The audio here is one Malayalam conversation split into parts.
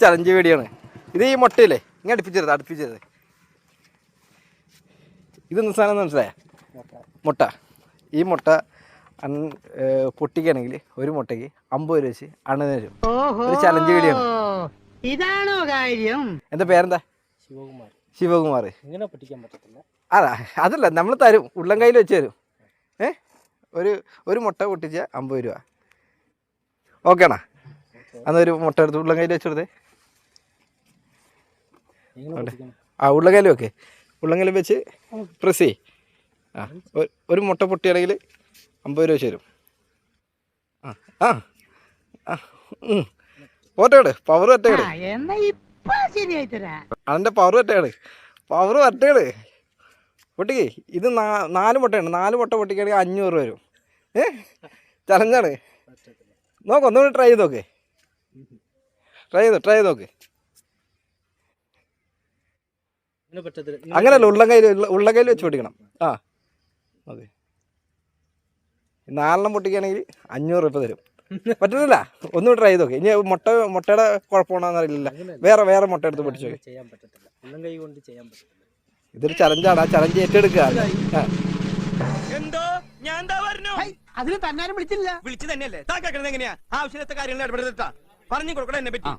ചലഞ്ച് വീഡിയോയാണ് ഇത്. ഈ മുട്ടയില്ലേ ഇങ്ങനെ അടുപ്പിച്ചത് ഇതെന്ന് സാധനം മനസ്സിലായ മുട്ട. ഈ മുട്ട പൊട്ടിക്കുകയാണെങ്കിൽ ഒരു മുട്ടയ്ക്ക് 50 രൂപ വെച്ച് അണ്ണന് തരും. ഒരു ചലഞ്ച് വീഡിയോ ആണ്. ഇതാണോ കാര്യം? എന്താ പേരെന്താ? ശിവകുമാർ. ഇങ്ങനെ പൊട്ടിക്കാൻ പറ്റത്തില്ല. അതല്ല, നമ്മൾ തരും, ഉള്ളം കയ്യിൽ വെച്ച് തരും. ഒരു മുട്ട പൊട്ടിച്ച 50 രൂപ. ഓക്കേണാ? അന്നൊരു മുട്ട എടുത്ത് ഉള്ളം കയ്യിൽ വെച്ചെടുത്തേ. ഉള്ളം കയ്യിൽ വെക്കേ. ഉള്ളം കയ്യിൽ വെച്ച് പ്രസ് ചെയ്യ്. ഒരു മുട്ട പൊട്ടിയാണെങ്കിൽ 50 രൂപ വെച്ച് തരും. ഒറ്റയാണ് പവർ, ഒറ്റയാണ് അതിൻ്റെ പവർ, ഒറ്റയാണ് പൊട്ടിക്കേ. ഇത് 4 മുട്ടയാണ്. 4 മുട്ട പൊട്ടിക്കുകയാണെങ്കിൽ 500 രൂപ വരും. ചലഞ്ചാണ്. നോക്ക്, ഒന്നുകൂടി ട്രൈ ചെയ്ത് നോക്ക്. ട്രൈ ചെയ്ത് നോക്ക്. അങ്ങനെയല്ല, ഉള്ളം കയ്യിൽ വെച്ച് പൊട്ടിക്കണം. ഓക്കെ. 4 പൊട്ടിക്കുകയാണെങ്കിൽ 500 രൂപ തരും. പറ്റുന്നില്ല, ഒന്നുകൂടി ട്രൈ ചെയ്ത് നോക്ക്. ഇനി മുട്ടയുടെ കുഴപ്പമാണോന്ന് അറിയില്ല. വേറെ മുട്ട എടുത്ത് പൊട്ടിച്ചു നോക്കി. ഇതൊരു ചലഞ്ചാണ്. ആ ചലഞ്ച് ഏറ്റെടുക്കുക. അതിന് തന്നാരും വിളിച്ചില്ല. വിളിച്ചു തന്നെയല്ലേ എങ്ങനെയാ ആവശ്യത്തെ കാര്യങ്ങൾ ഇടപെടുത്താ പറഞ്ഞു കൊടുക്കണം എന്നെ പറ്റി.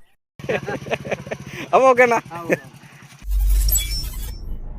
അപ്പൊ ഓക്കെ.